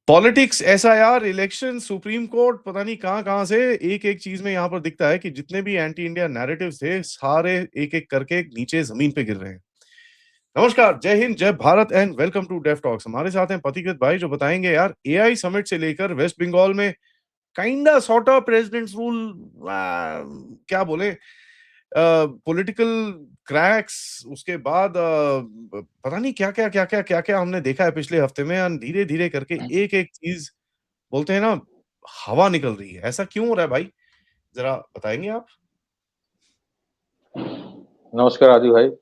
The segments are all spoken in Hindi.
पॉलिटिक्स ऐसा यार, इलेक्शन, सुप्रीम कोर्ट, पता नहीं कहाँ-कहाँ से एक-एक चीज़ में यहाँ पर दिखता है कि जितने भी एंटी इंडिया नैरेटिव्स थे, सारे एक-एक करके नीचे ज़मीन पे गिर रहे हैं। नमस्कार, जय हिंद, जय Bharat and welcome to Deaf Talks. हमारे साथ हैं पथिकृत भाई जो बताएँगे यार एआई समिट से लेकर वेस्ट बंगाल में kinda sort of presidents rule, क्या बोले, पॉलिटिकल क्रैक्स, उसके बाद पता नहीं क्या-क्या हमने देखा है पिछले हफ्ते में और धीरे-धीरे करके एक-एक चीज़ बोलते हैं ना, हवा निकल रही है। ऐसा क्यों हो रहा है भाई? ज़रा बताएँगे आप? नमस्कार आदि भाई। आप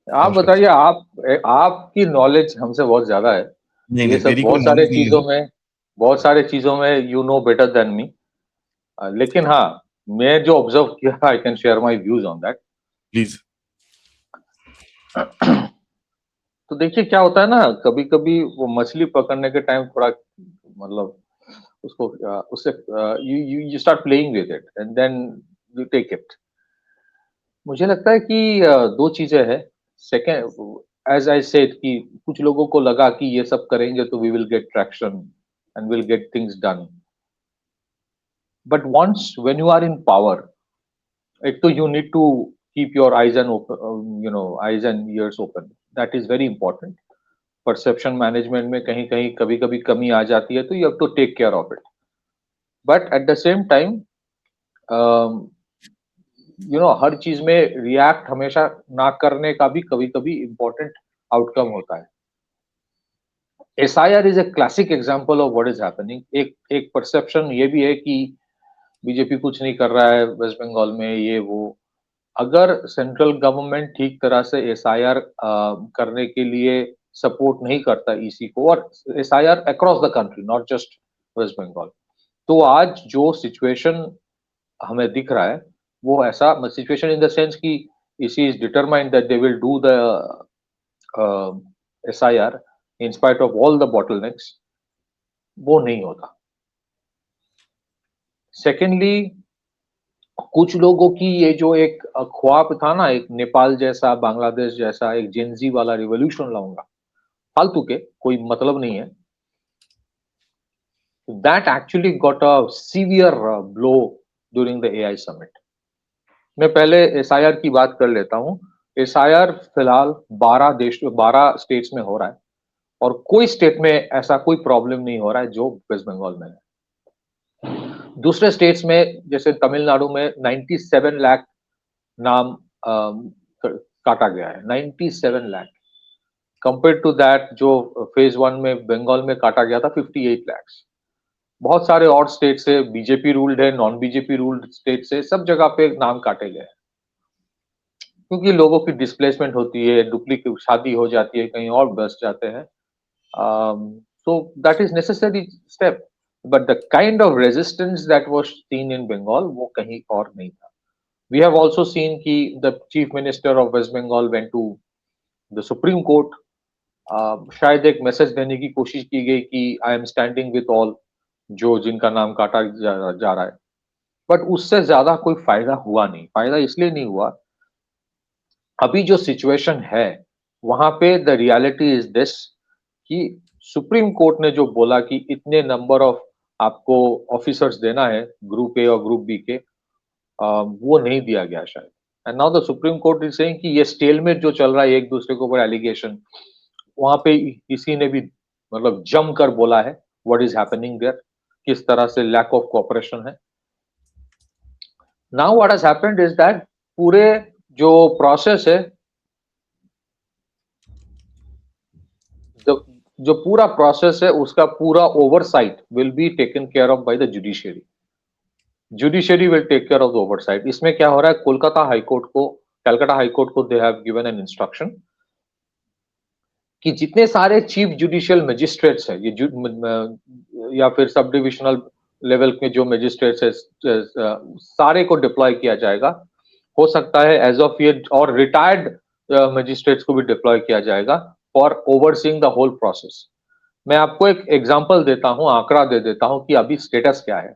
नमस्कार जी। बताइए, आपकी नॉलेज हमसे बहुत ज्यादा है। नहीं, ये नहीं, सब मेरी कोई नॉलेज नहीं है भाई। बहुत सारे चीजों में you know better than me. लेकिन हाँ, मैं जो ऑब्जर्व किया, I can share my views on that. Please. तो देखिए क्या होता है ना, कभी कभी वो मछली पकड़ने के टाइम थोड़ा मतलब उसको उससे you you you start playing with it and then you take it. मुझे लगता है कि दो चीजें हैं। सेकेंड, एज आई सेड कि कुछ लोगों को लगा कि ये सब करेंगे तो we will get traction and will get things done. But once when you are in power, एक तो you need to keep your eyes and eyes and ears open. That is very important. Perception management में कहीं कहीं कभी कभी कमी आ जाती है, तो you have to take care of it. But at the same time हर चीज में रिएक्ट हमेशा ना करने का भी कभी कभी इम्पोर्टेंट आउटकम होता है। SIR is a classic example of what is happening. एक एक परसेप्शन ये भी है कि बीजेपी कुछ नहीं कर रहा है वेस्ट बंगाल में, ये वो। अगर सेंट्रल गवर्नमेंट ठीक तरह से एसआईआर करने के लिए सपोर्ट नहीं करता ईसी को, और SIR across the country, not just West Bengal, तो आज जो सिचुएशन हमें दिख रहा है वो ऐसा सिचुएशन इन द सेंस कि EC is determined that they will do the SIR in spite of all the bottlenecks, वो नहीं होता। सेकेंडली, कुछ लोगों की ये जो एक ख्वाब था ना, एक नेपाल जैसा, बांग्लादेश जैसा एक जेनजी वाला रिवॉल्यूशन लाऊंगा, फालतू के, कोई मतलब नहीं है। That actually got a severe blow during the AI summit. मैं पहले एसआईआर की बात कर लेता हूँ। एसआईआर फिलहाल 12 स्टेट्स में हो रहा है, और कोई स्टेट में ऐसा कोई प्रॉब्लम नहीं हो रहा है जो वेस्ट बंगाल में है। दूसरे स्टेट्स में जैसे तमिलनाडु में 97 लाख नाम काटा गया है। 97 लाख कंपेयर टू दैट जो फेज 1 में बंगाल में काटा गया था 58 लाख। बहुत सारे और स्टेट से, बीजेपी रूल्ड है, नॉन बीजेपी रूल्ड स्टेट से, सब जगह पे नाम काटे गए हैं, क्योंकि लोगों की डिस्प्लेसमेंट होती है, डुप्लीकेट शादी हो जाती है, कहीं और बस जाते हैं। So that is necessary step, but the kind of resistance that was seen in Bengal वो कहीं और नहीं था। We have also seen कि the chief minister of West Bengal went to the Supreme Court। शायद एक मैसेज देने की कोशिश की गई कि I am standing with all जो जिनका नाम काटा जा रहा है। बट उससे ज्यादा कोई फायदा हुआ नहीं। फायदा इसलिए नहीं हुआ, अभी जो सिचुएशन है वहां पे द रियलिटी इज दिस कि सुप्रीम कोर्ट ने जो बोला कि इतने नंबर ऑफ आपको ऑफिसर्स देना है, ग्रुप ए और ग्रुप बी के, वो नहीं दिया गया शायद। And now the Supreme court is saying कि ये स्टेलमेट जो चल रहा है एक दूसरे के ऊपर एलिगेशन, वहां पे किसी ने भी मतलब जम कर बोला है व्हाट इज हैपनिंग देयर, किस तरह से लैक ऑफ कोऑपरेशन है। Now what has happened is that पूरे जो प्रोसेस है, जो जो पूरा प्रोसेस है उसका पूरा oversight will be taken care of by the judiciary. Judiciary will take care of the oversight. इसमें क्या हो रहा है, कोलकाता हाईकोर्ट को, कलकत्ता हाईकोर्ट को they have given an instruction कि जितने सारे चीफ जुडिशियल मजिस्ट्रेट्स हैं, या फिर सब डिविजनल लेवल के जो मजिस्ट्रेट्स है, सारे को डिप्लॉय किया जाएगा। हो सकता है एज ऑफ ईयर, और रिटायर्ड मजिस्ट्रेट्स को भी डिप्लॉय किया जाएगा for overseeing the whole process. मैं आपको एक एग्जांपल देता हूं, आंकड़ा दे देता हूं कि अभी स्टेटस क्या है।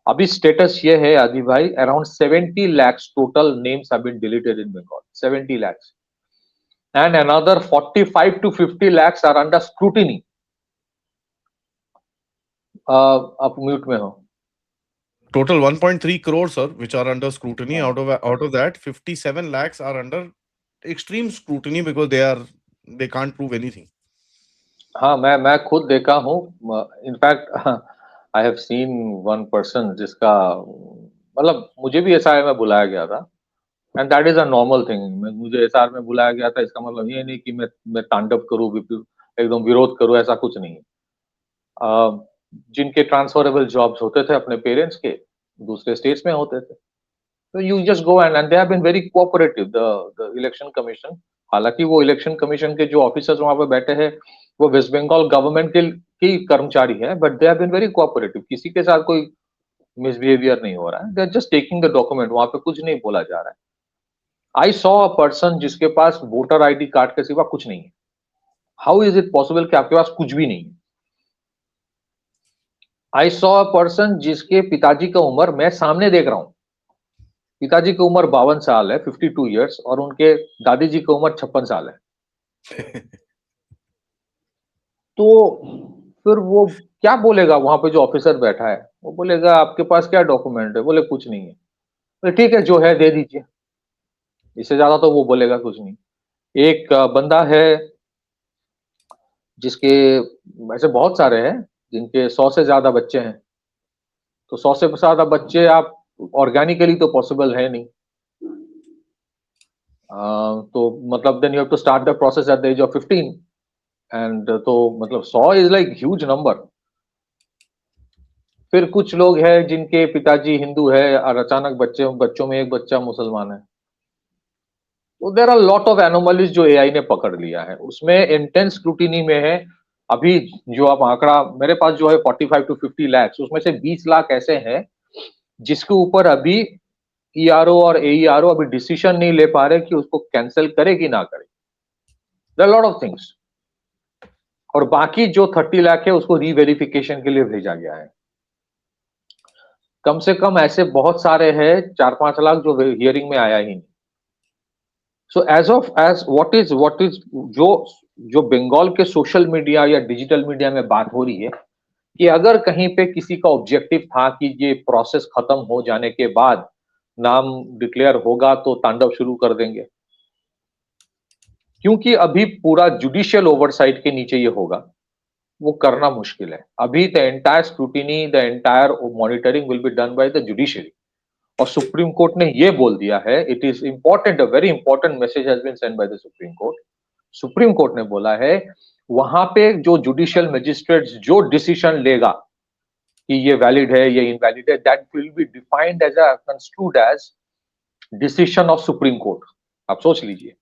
अभी स्टेटस ये है आदि भाई, around 70 lakhs total names have been deleted in Bengal. 70 lakhs and another 45 to 50 lakhs are under scrutiny। आप म्यूट में हो। Total 1.3 crore, sir, which are under scrutiny. Out of that, 57 lakhs are under extreme scrutiny because they can't prove anything. हाँ, मैं खुद देखा हूँ। In fact I have seen one person जिसका मतलब मुझे भी एसआई में बुलाया गया था, and that is a normal thing. मुझे एसआर में बुलाया गया था, इसका मतलब ये नहीं कि मैं तांडव करूँ, एकदम विरोध करूँ, ऐसा कुछ नहीं है। जिनके ट्रांसफरेबल जॉब्स होते थे अपने पेरेंट्स के, दूसरे स्टेट्स में होते थे, तो you just go and they have been very cooperative, the election commission. हालांकि वो इलेक्शन कमीशन के जो ऑफिसर्स वहां पे बैठे हैं वो वेस्ट बंगाल गवर्नमेंट के की कर्मचारी है, but they have been very cooperative. किसी के साथ कोई मिसबिहेवियर नहीं हो रहा है, they are just taking the document, वहां पे कुछ नहीं बोला जा रहा है। आई सॉ अ पर्सन जिसके पास वोटर आईडी कार्ड के सिवा कुछ नहीं है। हाउ इज इट पॉसिबल कि आपके पास कुछ भी नहीं है? आई सॉ अ पर्सन जिसके पिताजी का उम्र मैं सामने देख रहा हूं, पिताजी की उम्र 52 साल है, 52 ईयर्स, और उनके दादी जी की उम्र 56 साल है। तो फिर वो क्या बोलेगा वहां पे जो ऑफिसर बैठा है? वो बोलेगा आपके पास क्या डॉक्यूमेंट है? बोले कुछ नहीं है। बोले ठीक है, जो है दे दीजिए। इससे ज्यादा तो वो बोलेगा कुछ नहीं। एक बंदा है जिसके ऐसे बहुत सारे हैं जिनके 100 से ज्यादा बच्चे हैं। तो 100 से ज्यादा बच्चे आप ऑर्गेनिकली तो पॉसिबल है नहीं। तो मतलब then you have to start the process at the age of 15, and तो मतलब 100 इज लाइक ह्यूज नंबर। फिर कुछ लोग हैं जिनके पिताजी हिंदू है और अचानक बच्चों में एक बच्चा मुसलमान है। तो there are lot of anomalies जो एआई ने पकड़ लिया है, उसमें इंटेंस स्क्रूटिनी में है। अभी जो आप आंकड़ा मेरे पास जो है 45 to 50 lakhs, उसमें से 20 लाख ऐसे हैं जिसके ऊपर अभी ईआरओ और एईआरओ अभी डिसीजन नहीं ले पा रहे कि उसको कैंसिल करे कि ना करे। There lot of things. और बाकी जो 30 लाख है उसको रीवेरिफिकेशन के लिए भेजा गया है। कम से कम ऐसे बहुत सारे हैं 4-5 लाख जो हियरिंग में आया ही नहीं। सो एज व्हाट इज जो जो बंगाल के सोशल मीडिया या डिजिटल मीडिया में बात हो रही है कि अगर कहीं पे किसी का ऑब्जेक्टिव था कि ये प्रोसेस खत्म हो जाने के बाद नाम डिक्लेयर होगा तो तांडव शुरू कर देंगे, क्योंकि अभी पूरा जुडिशियल ओवरसाइट के नीचे ये होगा, वो करना मुश्किल है। अभी the entire scrutiny, the entire monitoring will be done by the judiciary. और सुप्रीम कोर्ट ने ये बोल दिया है, it is important, a very important message has been send by the Supreme Court. Supreme Court ने बोला है वहां पे जो जुडिशियल मजिस्ट्रेट जो डिसीजन लेगा कि ये वैलिड है, ये इनवैलिड है, that will be defined as a construed as decision of Supreme Court. आप सोच लीजिए।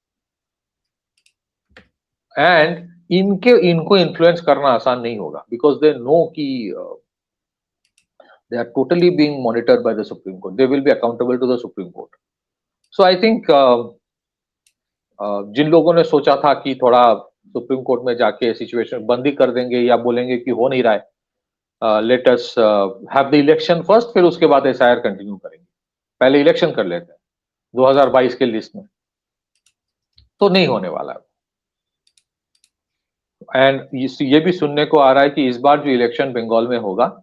एंड इनको इन्फ्लुएंस करना आसान नहीं होगा, बिकॉज दे नो कि they are totally being monitored by the Supreme Court. They will be accountable to the Supreme Court. So I think जिन लोगों ने सोचा था कि थोड़ा सुप्रीम कोर्ट में जाके सिचुएशन बंदी कर देंगे या बोलेंगे कि हो नहीं रहा है, let us have the election first, फिर उसके बाद एसआईआर कंटिन्यू करेंगे, पहले इलेक्शन कर लेते हैं 2022 के लिस्ट में, तो नहीं होने वाला है। एंड ये भी सुनने को आ रहा है कि इस बार जो इलेक्शन बंगाल में होगा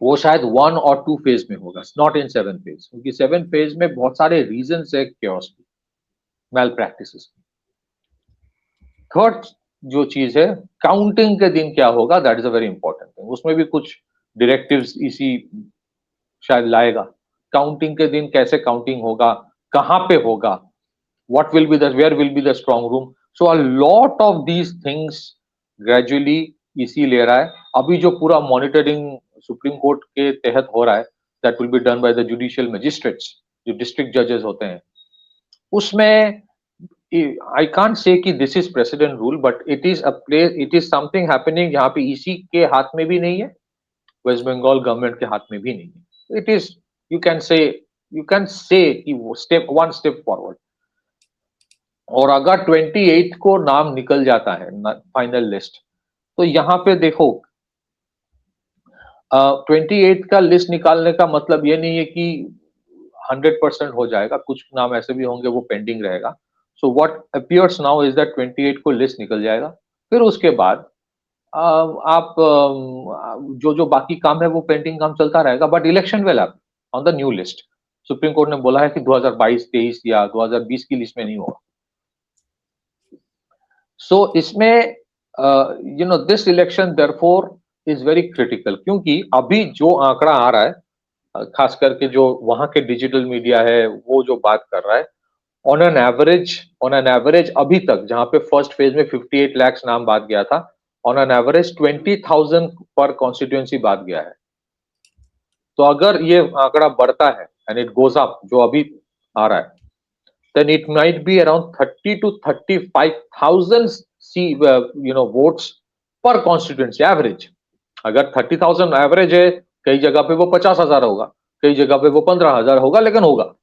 वो शायद 1 और 2 फेज में होगा, नॉट इन 7 फेज, क्योंकि 7 फेज में बहुत सारे रीजन है क्योस की, मेल प्रैक्टिसेस की। थर्ड जो चीज है, काउंटिंग के दिन क्या होगा, that is a very important thing. उसमें भी कुछ डायरेक्टिव्स इसी शायद लाएगा। काउंटिंग के दिन कैसे काउंटिंग होगा, कहां पे होगा, what will be the where will be the strong room, so a lot of these things gradually इसी ले रहा है। अभी जो पूरा मॉनिटरिंग सुप्रीम कोर्ट के तहत हो रहा है, that will be done by the judicial magistrates, जो डिस्ट्रिक्ट जजेस होते हैं। उसमें आई कांट से कि this is president rule, but it is a place, it is something happening जहां पे ईसी के हाथ में भी नहीं है, वेस्ट बंगाल गवर्नमेंट के हाथ में भी नहीं है। It is, you can say, you can say कि वो स्टेप वन स्टेप फॉरवर्ड। और अगर 28 को नाम निकल जाता है फाइनल लिस्ट, तो यहाँ पे देखो 28 का लिस्ट निकालने का मतलब ये नहीं है कि 100% हो जाएगा, कुछ नाम ऐसे भी होंगे वो पेंडिंग रहेगा। So what appears now is that 28 को लिस्ट निकल जाएगा, फिर उसके बाद आप जो जो बाकी काम है वो पेंडिंग काम चलता रहेगा, but election will happen on the new list. Supreme Court ने बोला है कि 2022-23 या 2020 की लिस्ट में नहीं होगा। सो इसमें this election therefore is very critical, क्योंकि अभी जो आंकड़ा आ रहा है, खास करके जो वहां के डिजिटल मीडिया है वो जो बात कर रहा है, ऑन एन एवरेज अभी तक, जहां पे फर्स्ट फेज में 58 लाख नाम बात गया था, ऑन एन एवरेज 20,000 पर कॉन्स्टिट्यूएंसी बात गया है। तो अगर ये आंकड़ा बढ़ता है एंड इट गोज अप, जो अभी आ रहा है, then it might be around 30 to 35,000 votes per constituency average। अगर 30,000 एवरेज है, कई जगह पे वो 50,000 होगा, कई जगह पे वो 15,000 होगा, लेकिन होगा।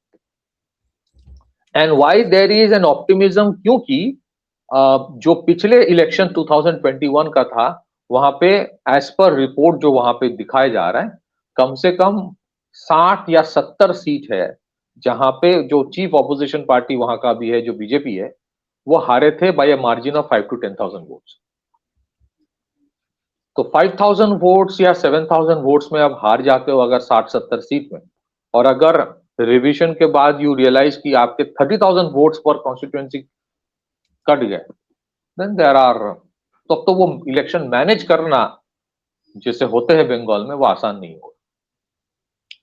And why there is an optimism, क्योंकि जो पिछले इलेक्शन 2021 का था, वहां पे एज पर रिपोर्ट जो वहां पे दिखाया जा रहा है, कम से कम 60 या 70 सीट है जहां पे जो चीफ ऑपोजिशन पार्टी वहां का भी है, जो बीजेपी है, वो हारे थे by a margin of 5 to 10,000 votes. तो 5,000 वोट्स या 7,000 वोट्स में आप हार जाते हो अगर 60-70 सीट में, और अगर रिवीजन के बाद यू रियलाइज कि आपके 30,000 वोट्स पर कॉन्स्टिट्यूएंसी कट गए, देन देयर आर, तब तो वो इलेक्शन मैनेज करना जैसे होते हैं बंगाल में, वो आसान नहीं होगा।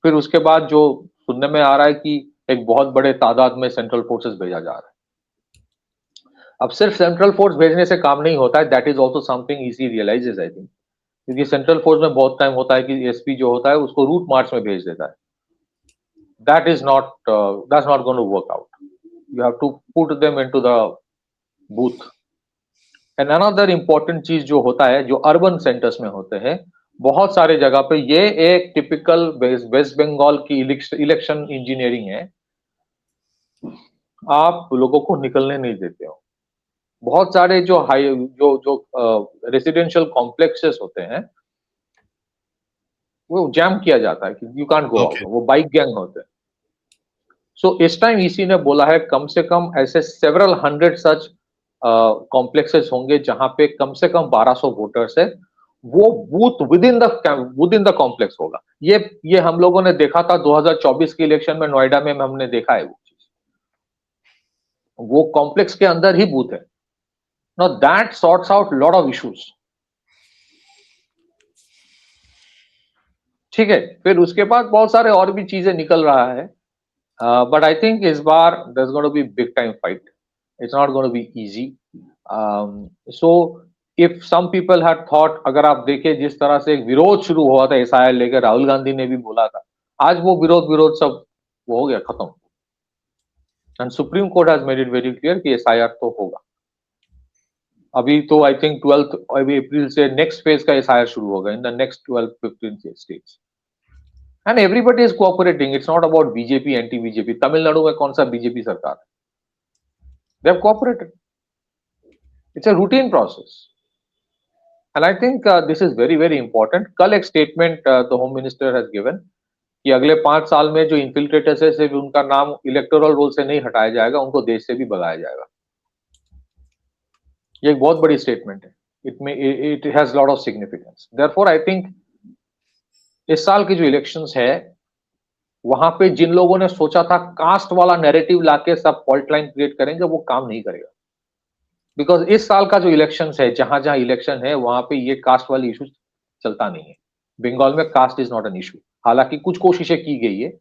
फिर उसके बाद जो सुनने में आ रहा है कि एक बहुत बड़े तादाद में सेंट्रल फोर्सेस भेजा जा रहा है। अब सिर्फ सेंट्रल फोर्स भेजने से काम नहीं होता है, that is also something EC realises I think, क्योंकि सेंट्रल फोर्स में बहुत टाइम होता है कि एसपी जो होता है उसको रूट मार्च में भेज देता है। That is not that's not going to work out, you have to put them into the booth. And another important चीज जो होता है, जो अर्बन सेंटर्स में होते हैं, बहुत सारे जगह पे ये एक टिपिकल वेस्ट बंगाल की इलेक्शन इंजीनियरिंग है, आप लोगों को निकलने नहीं देते हो। बहुत सारे जो हाई जो जो रेसिडेंशियल कॉम्प्लेक्सेस होते हैं, वो जैम किया जाता है कि you can't go out, okay. वो बाइक गैंग होते हैं। सो इस टाइम ईसी ने बोला है कम से कम ऐसे सेवरल हंड्रेड सच कॉम्प्लेक्सेस होंगे जहां पे कम से कम 1200 वोटर्स है, वो booth with in the complex होगा। ये हम लोगों ने देखा था 2024 के इलेक्शन में, नोएडा में हमने देखा है वो चीज, वो कॉम्प्लेक्स के अंदर ही बूथ है। Now that sorts out lot of issues. ठीक है, फिर उसके बाद बहुत सारे और भी चीजें निकल रहा है, बट आई थिंक इस बार there's going to be big time fight, it's not going to be easy। so if some people had thought, अगर आप देखें जिस तरह से एक विरोध शुरू हुआ था एसआईआर लेकर, राहुल गांधी ने भी बोला था, आज वो विरोध सब वो हो गया, खत्म। And supreme court has made it very clear कि एसआईआर तो होगा। अभी तो आई थिंक 12 अप्रैल से नेक्स्ट फेज का एसआईआर शुरू होगा in the next 12-15 states, and everybody is cooperating. It's not about BJP anti BJP. Tamil Nadu में कौन सा बीजेपी सरकार है? They have cooperated. It's a routine process, and I think this is very very important. कल एक statement the home minister has given कि अगले 5 साल में जो इन्फिल्ट्रेटर्स है, सिर्फ उनका नाम इलेक्टोरल रोल से नहीं हटाया जाएगा, उनको देश से भी भगाया जाएगा। ये एक बहुत बड़ी स्टेटमेंट है। It has lot of significance. Therefore I think इस साल की जो इलेक्शंस है, वहां पे जिन लोगों ने सोचा था कास्ट वाला नैरेटिव लाके सब फॉल्ट लाइन क्रिएट करेंगे, वो काम नहीं करेगा। बिकॉज इस साल का जो इलेक्शन है, जहां जहां इलेक्शन है, वहां पे ये कास्ट वाली इशू चलता नहीं है। बंगाल में caste is not an issue, हालांकि कुछ कोशिशें की गई है।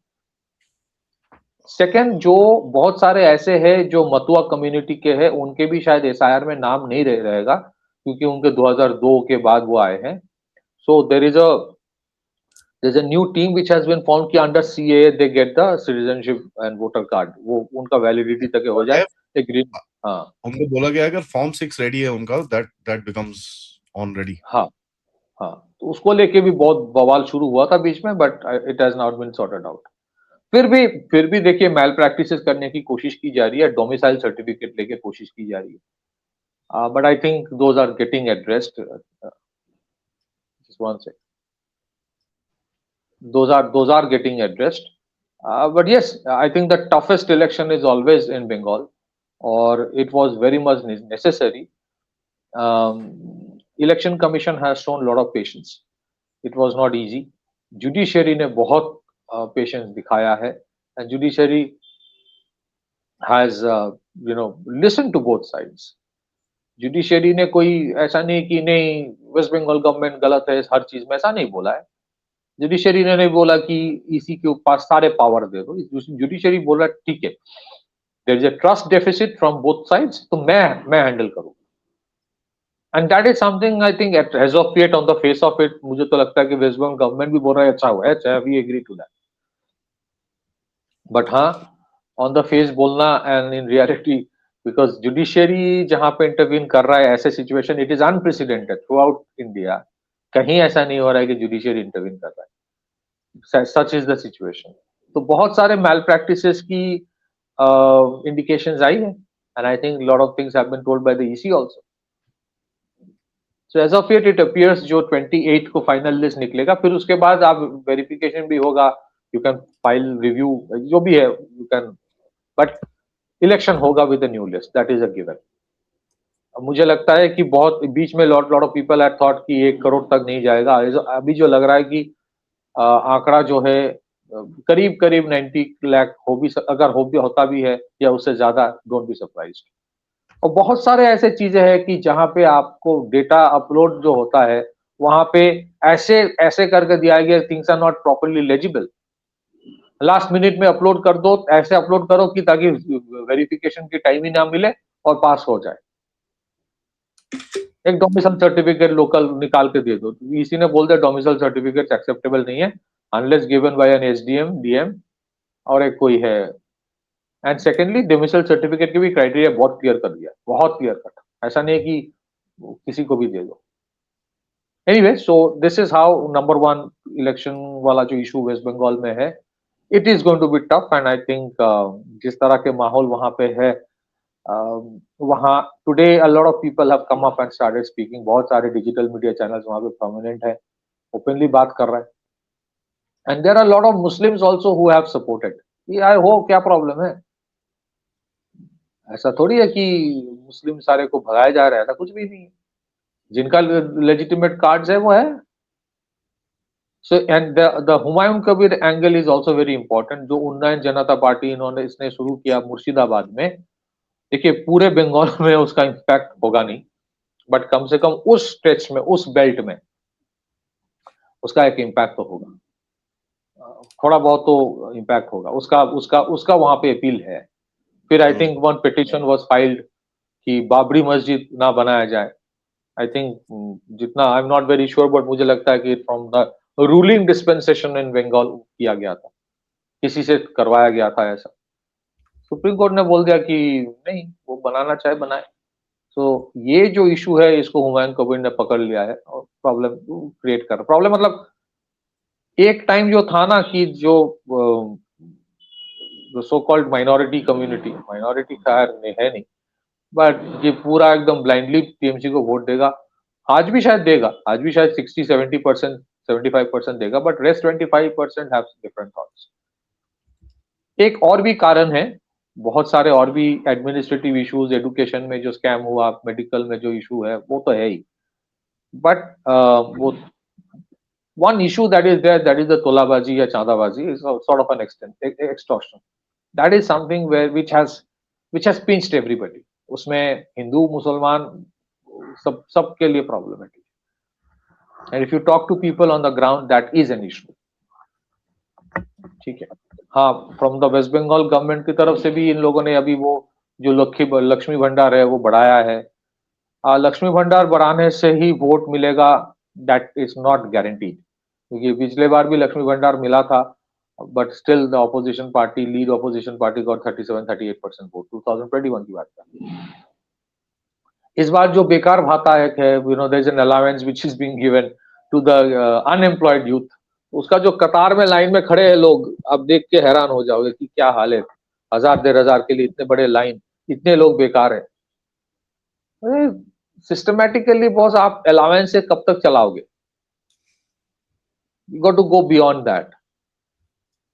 सेकंड, जो बहुत सारे ऐसे हैं जो मतुआ कम्युनिटी के हैं, उनके भी शायद एसआईआर में नाम नहीं रहेगा, क्योंकि उनके 2002 के बाद वो आए हैं। सो there's a new team which has been formed कि under CAA they get the citizenship and voter card, वो उनका वैलिडिटी तक हो जाए, एक ग्रीन। हाँ, हमको बोला गया अगर फॉर्म 6 रेडी है उनका, दैट बिकम्स ऑन रेडी। हाँ, हाँ, तो उसको लेके भी बहुत बवाल शुरू हुआ था बीच में, but it has not been sorted out. फिर भी देखिए मैल प्रैक्टिसेस करने की कोशिश की जा रही है, डोमिसाइल सर्टिफिकेट लेके कोशिश की जा रही है, but I think those are getting addressed. Just one second, those are getting addressed, but yes, I think the toughest election is always in Bengal, or it was very much necessary। Election Commission has shown a lot of patience. It was not easy. Judiciary ने बहुत patience दिखाया है, and judiciary has listened to both sides. Judiciary ने कोई ऐसा नहीं कि नहीं वेस्ट बंगाल गवर्नमेंट गलत है हर चीज में, ऐसा नहीं बोला है. जुडिशरी ने नहीं बोला कि ईसी के पास सारे पावर दे दो. जुडिशरी बोला ठीक है, there is a trust deficit from both sides, तो मैं हैंडल करूँ. And that is something I think as of yet on the face of it, मुझे तो लगता है कि वेस्ट बंगाल गवर्नमेंट भी बोल रहा है अच्छा हुआ है, अच्छा we agree to that. But हाँ, ऑन द फेस बोलना and in reality, because judiciary जहां पे इंटरवीन कर रहा है ऐसे situation, it is unprecedented throughout India. कहीं ऐसा नहीं हो रहा है कि जुडिशरी इंटरवीन कर रहा है. Such is the situation. तो बहुत सारे मैल प्रैक्टिसेस की इंडिकेशंस आई है, and I think lot of things have been told by the EC also. So as of it appears जो 28 को फाइनल लिस्ट निकलेगा, फिर उसके बाद आप वेरिफिकेशन भी होगा, यू कैन फाइल रिव्यू जो भी है यू कैन, बट इलेक्शन होगा with the new list, that is a given. मुझे लगता है कि बहुत बीच में lot of people had thought कि 1 करोड़ तक नहीं जाएगा. अभी जो लग रहा है कि आंकड़ा जो है करीब करीब 90 लाख हो भी, अगर होता भी है या उससे ज्यादा, डोंट बी सरप्राइज्ड. और बहुत सारे ऐसे चीजें हैं कि जहां पे आपको डेटा अपलोड जो होता है वहां पे ऐसे ऐसे करके दिया गया, things are not properly legible. Last minute में अपलोड कर दो, ऐसे अपलोड करो कि ताकि वेरिफिकेशन की टाइम ही ना मिले और पास हो जाए. एक डोमिसाइल सर्टिफिकेट लोकल निकाल के दे दो, इसी ने बोल दिया डोमिसाइल सर्टिफिकेट एक्सेप्टेबल नहीं है unless given by an SDM DM और एक कोई है. एंड सेकेंडली डोमिसाइल सर्टिफिकेट की भी क्राइटेरिया बहुत क्लियर कर दिया, बहुत क्लियर कट. ऐसा नहीं है कि किसी को भी दे दो. Anyway, so this is how number 1 election वाला जो इशू वेस्ट बंगाल में है, it is going to be tough. And I think जिस तरह के माहौल वहां पे है, वहाँ today a lot of people have come up and started speaking. बहुत सारे डिजिटल मीडिया चैनल्स वहाँ पे प्रोमिनेंट है, ओपनली बात कर रहे हैं. And there are lot of Muslims also who have supported. यार हो क्या प्रॉब्लम है, ऐसा थोड़ी है कि मुस्लिम सारे को भगाया जा रहा है, ऐसा कुछ भी नहीं है. जिनका लेजिटिमेट कार्ड्स है वो है. So and the Humayun Kabir angle is also very important. जो उन्नयन जनता पार्टी इन्होंने इसने शुरू किया मुर्शिदाबाद में, देखिए पूरे बंगाल में उसका इम्पैक्ट होगा नहीं, बट कम से कम उस स्ट्रेच में, उस बेल्ट में उसका एक इम्पैक्ट तो होगा. थोड़ा बहुत तो इम्पैक्ट होगा उसका उसका उसका वहां पे अपील है. फिर I think one petition was filed कि बाबरी मस्जिद ना बनाया जाए. आई थिंक जितना आई am not very sure, but मुझे लगता है कि फ्रॉम द रूलिंग डिस्पेंसेशन इन बंगाल किया गया था, किसी से करवाया गया था ऐसा. सुप्रीम कोर्ट ने बोल दिया कि नहीं, वो बनाना चाहे बनाए. तो ये जो इशू है इसको हुमायूं कबीर ने पकड़ लिया है और प्रॉब्लम क्रिएट कर रहा. प्रॉब्लम मतलब एक टाइम जो था ना कि जो so called minority community, minority खैर है नहीं, बट ये पूरा एकदम ब्लाइंडली टीएमसी को वोट देगा. आज भी शायद देगा, आज भी शायद 60-70%, 75% देगा, but rest 25% have different thoughts. एक और भी कारण है, बहुत सारे और भी एडमिनिस्ट्रेटिव इश्यूज, एजुकेशन में जो स्कैम हुआ, मेडिकल में जो इशू है वो तो है ही, बट वो one issue that is there, that is the tolabazi या चांदाबाजी, is sort of an extortion. That is something where which has pinched everybody. उसमें हिंदू मुसलमान सब के लिए problematic. And if you talk to people on the ground, that is an issue. ठीक है. हाँ, from the West Bengal government की तरफ से भी इन लोगों ने अभी वो जो लक्ष्मी भंडार है वो बढ़ाया है. लक्ष्मी भंडार बढ़ाने से ही वोट मिलेगा, दैट इज नॉट गारंटीड. क्योंकि पिछले बार भी लक्ष्मी भंडार मिला था, but still the opposition party, lead opposition party got 37-38% vote. 2021 की बात कर. इस बार जो बेकार भाता एक है, there is an allowance which is being given to the unemployed youth. उसका जो कतार में लाइन में खड़े हैं लोग, अब देख के हैरान हो जाओगे कि क्या हाल है. 1000-1500 के लिए इतने बड़े लाइन, इतने लोग बेकार है. सिस्टमैटिकली बॉस, आप अलाउंस से कब तक चलाओगे? You got to go beyond that.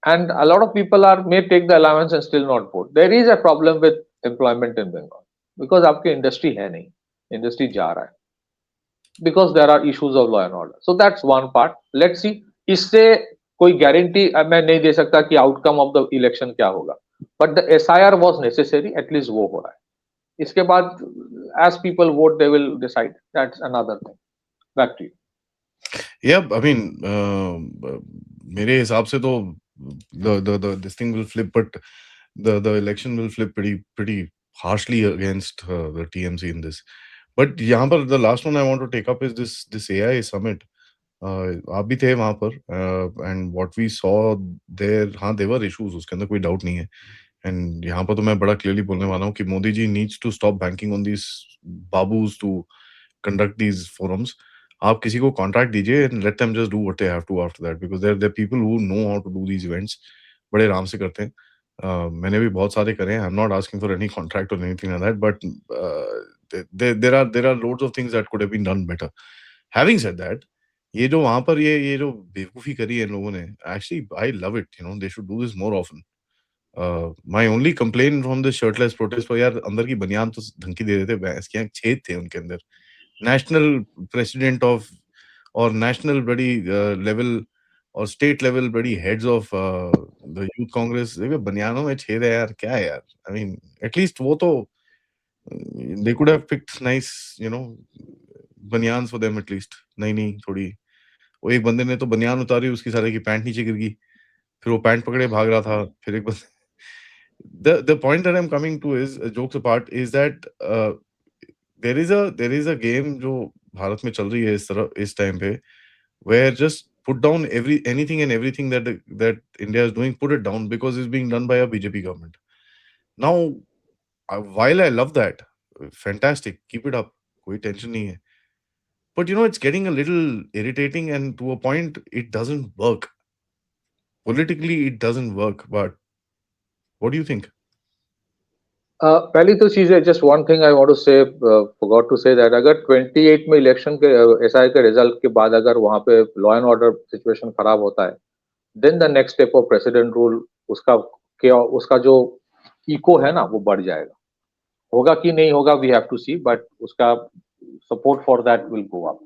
And a lot of people may take the allowance and still not vote. There is a problem with employment in Bengal because आपके इंडस्ट्री है नहीं, इंडस्ट्री जा रहा है. because there are issues of law and order. So that's one part. Let's see. इससे कोई गारंटी मैं नहीं दे सकता कि आउटकम ऑफ द इलेक्शन क्या होगा, but the SIR was necessary, at least वो हो रहा है. इसके बाद as people vote they will decide, that's another thing. Back to you. Yeah, I mean, मेरे हिसाब से तो this thing will flip, but the election will flip pretty harshly against the TMC in this. But यहाँ पर the last one I want to take up is this AI summit. आप भी थे वहां पर, and what we saw there, हाँ there were issues, उसके अंदर कोई डाउट नहीं है. एंड यहाँ पर तो मैं बड़ा क्लियरली बोलने वाला हूँ कि Modi ji needs to stop banking on these babus to conduct these forums. आप किसी को कॉन्ट्रैक्ट दीजिए and let them just do what they have to after that, because there people who know how to do these events. बड़े आराम से करते हैं. मैंने भी बहुत सारे करे हैं. I am not asking for any contract और anything like that, but there are loads of things that could have been done better. Having said that, ये जो वहां पर ये जो बेवकूफी करी है इन लोगों ने, actually I love it. You know, they should do this more often. My only complain from the shirtless protest, यार अंदर की बनियान तो ढंग की दे रहे थे, भैंस के यहाँ छेद थे उनके अंदर. नेशनल प्रेसिडेंट ऑफ और नेशनल बड़ी लेवल और स्टेट लेवल बड़ी heads of the youth Congress, बनियानों में छेद है यार, क्या है यार. आई मीन एटलीस्ट वो तो they could have picked nice, you know, बनियान्स फॉर देम एटलीस्ट. नहीं थोड़ी, वो एक बंदे ने तो बनियान उतारी, उसकी सारे की पैंट नीचे गिर गई, फिर वो पैंट पकड़े भाग रहा था. फिर एक बंदे the point that I'm coming to is, jokes apart, is that there is a game जो भारत में चल रही है इस टाइम पे, where just put down anything and everything that India is doing, put it down, because it's being done by a BJP government. Now, while I love that, fantastic, keep it up, कोई टेंशन नहीं है. But you know, it's getting a little irritating, and to a point, it doesn't work. Politically, it doesn't work. But what do you think? पहली तो चीज है, just one thing I want to say, forgot to say that अगर 28 में इलेक्शन के एसआई के रिजल्ट के बाद अगर वहां पे लॉ एंड ऑर्डर सिचुएशन खराब होता है, then the next step of president rule, उसका जो इको है ना, वो बढ़ जाएगा. होगा कि नहीं होगा, we have to see, but उसका support for that will go up.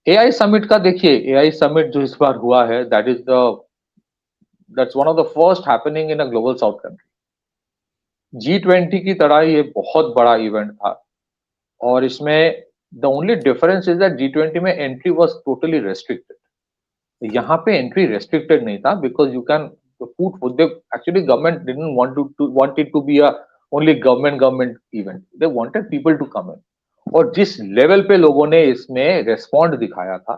AI summit का देखिए, एआई समिट जो इस बार हुआ है, that's one of the first happening in a global south country. G20 की तरह ये बहुत बड़ा इवेंट था, और इसमें the only difference is that G20 में एंट्री वाज टोटली रेस्ट्रिक्टेड. यहाँ पे एंट्री रेस्ट्रिक्टेड नहीं था, because you can put, actually government didn't want it to be a only government event. They wanted people to come in. और जिस लेवल पे लोगों ने इसमें रेस्पॉन्ड दिखाया था,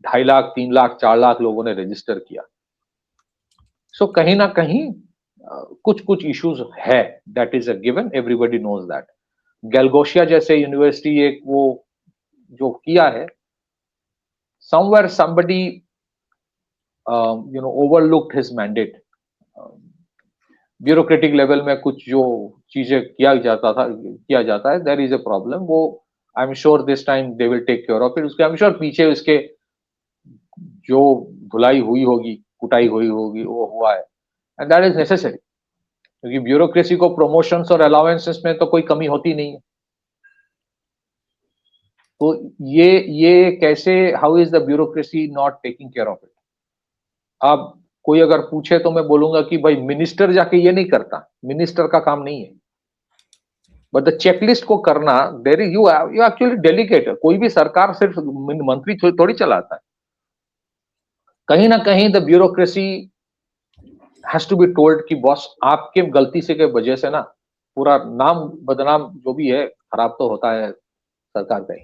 2.5 लाख 3 लाख 4 लाख लोगों ने रजिस्टर किया. सो कहीं ना कहीं कुछ इश्यूज है, that is a given, everybody knows that. Galgotias जैसे यूनिवर्सिटी एक वो जो किया है, somewhere somebody overlooked his mandate. Bureaucratic level में कुछ जो चीजें किया जाता है, देयर इज अ प्रॉब्लम. वो I am sure this time they will take care of it. उसके आई एम श्योर पीछे उसके जो धुलाई हुई होगी, कुटाई हुई होगी, वो हुआ है, एंड दैट इज नेसेसरी. क्योंकि ब्यूरोक्रेसी को प्रमोशंस और अलाउंसेस में तो कोई कमी होती नहीं है. तो ये कैसे, how is the bureaucracy not taking care of it? अब कोई अगर पूछे तो मैं बोलूंगा कि भाई मिनिस्टर जाके ये नहीं करता, मिनिस्टर का काम नहीं है. बट द चेकलिस्ट को करना, there is you actually delegate. कोई भी सरकार सिर्फ मंत्री थोड़ी चलाता है. कहीं ना कहीं the bureaucracy has to be told कि बॉस, आपके गलती से के वजह से ना पूरा नाम बदनाम जो भी है खराब तो होता है सरकार का ही.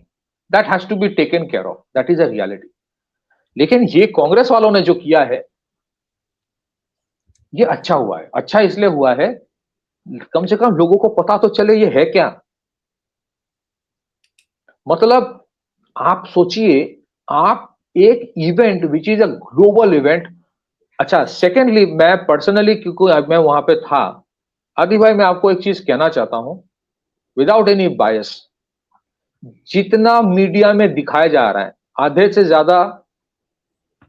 That has to be taken care of, that is a reality. लेकिन ये कांग्रेस वालों ने जो किया है, ये अच्छा हुआ है. अच्छा इसलिए हुआ है, कम से कम लोगों को पता तो चले ये है क्या. मतलब आप सोचिए, आप एक event which is a global event. अच्छा, सेकेंडली मैं पर्सनली, क्योंकि मैं वहां पे था, आदि भाई मैं आपको एक चीज कहना चाहता हूं विदाउट एनी बायस. जितना मीडिया में दिखाया जा रहा है, आधे से ज्यादा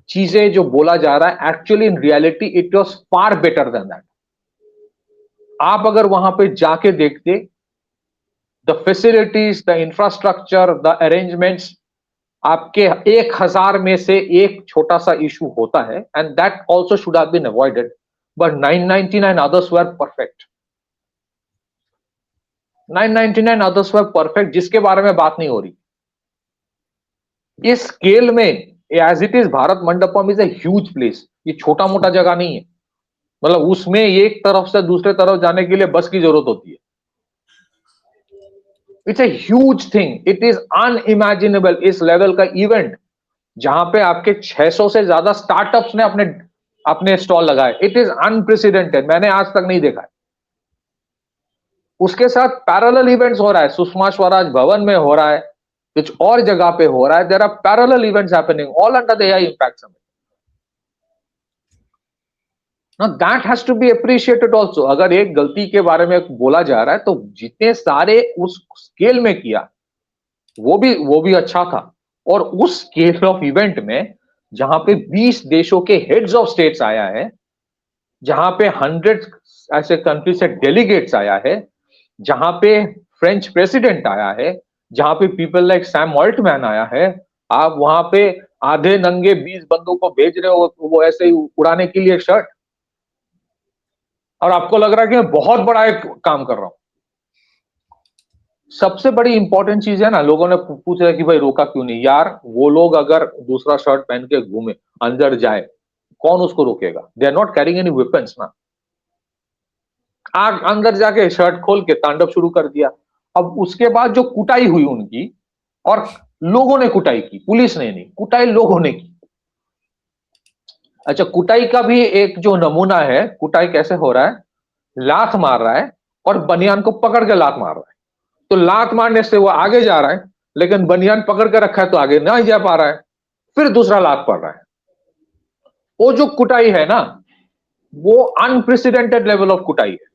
चीजें जो बोला जा रहा है, actually in reality it was far better than that. आप अगर वहां पे जाके देखते, the facilities, the infrastructure, the arrangements, आपके 1000 में से एक छोटा सा इशू होता है, and that also should have been avoided, but 999 others were perfect. 999 others were perfect, जिसके बारे में बात नहीं हो रही। इस स्केल में as it is Bharat Mandapam is a huge place, ये छोटा मोटा जगह नहीं है। मतलब उसमें एक तरफ से दूसरे तरफ जाने के लिए बस की जरूरत होती है। It's a huge thing, it is unimaginable इस लेवल का इवेंट, जहां पे आपके 600 से ज्यादा स्टार्टअप्स ने अपने अपने स्टॉल लगाए। इट इज अनप्रेसिडेंटेड, मैंने आज तक नहीं देखा है। उसके साथ पैरेलल इवेंट्स हो रहा है, सुषमा स्वराज भवन में हो रहा है, कुछ और जगह पे हो रहा है। There are parallel events happening all under the AI impact summit. Now that has to be appreciated also। अगर एक गलती के बारे में बोला जा रहा है तो जितने सारे उस स्केल में किया वो भी अच्छा था। और उस स्केल ऑफ इवेंट में जहां पे 20 देशों के हेड्स ऑफ स्टेट्स आया है, जहां पे 100 ऐसे कंट्री से डेलीगेट्स आया है, जहां पे फ्रेंच प्रेसिडेंट आया है, जहां पे पीपल लाइक सैम ऑल्टमैन आया है, आप वहां पे आधे नंगे 20 बंदों को भेज रहे हो वो ऐसे ही उड़ाने के लिए शर्ट, और आपको लग रहा है कि मैं बहुत बड़ा एक काम कर रहा हूं। सबसे बड़ी इंपॉर्टेंट चीज है ना, लोगों ने पूछा कि भाई रोका क्यों नहीं। यार वो लोग अगर दूसरा शर्ट पहन के घूमे अंदर जाए, कौन उसको रोकेगा? They are not carrying any weapons ना। आग अंदर जाके शर्ट खोल के तांडव शुरू कर दिया। अब उसके बाद जो कुटाई हुई उनकी, और लोगों ने कुटाई की, पुलिस ने नहीं, कुटाई लोगों ने की। अच्छा, कुटाई का भी एक जो नमूना है, कुटाई कैसे हो रहा है, लात मार रहा है और बनियान को पकड़ के लात मार रहा है। तो लात मारने से वो आगे जा रहा है, लेकिन बनियान पकड़ के रखा है तो आगे ना जा पा रहा है, फिर दूसरा लात पड़ रहा है। वो जो कुटाई है ना, वो अनप्रेसिडेंटेड लेवल ऑफ कुटाई है।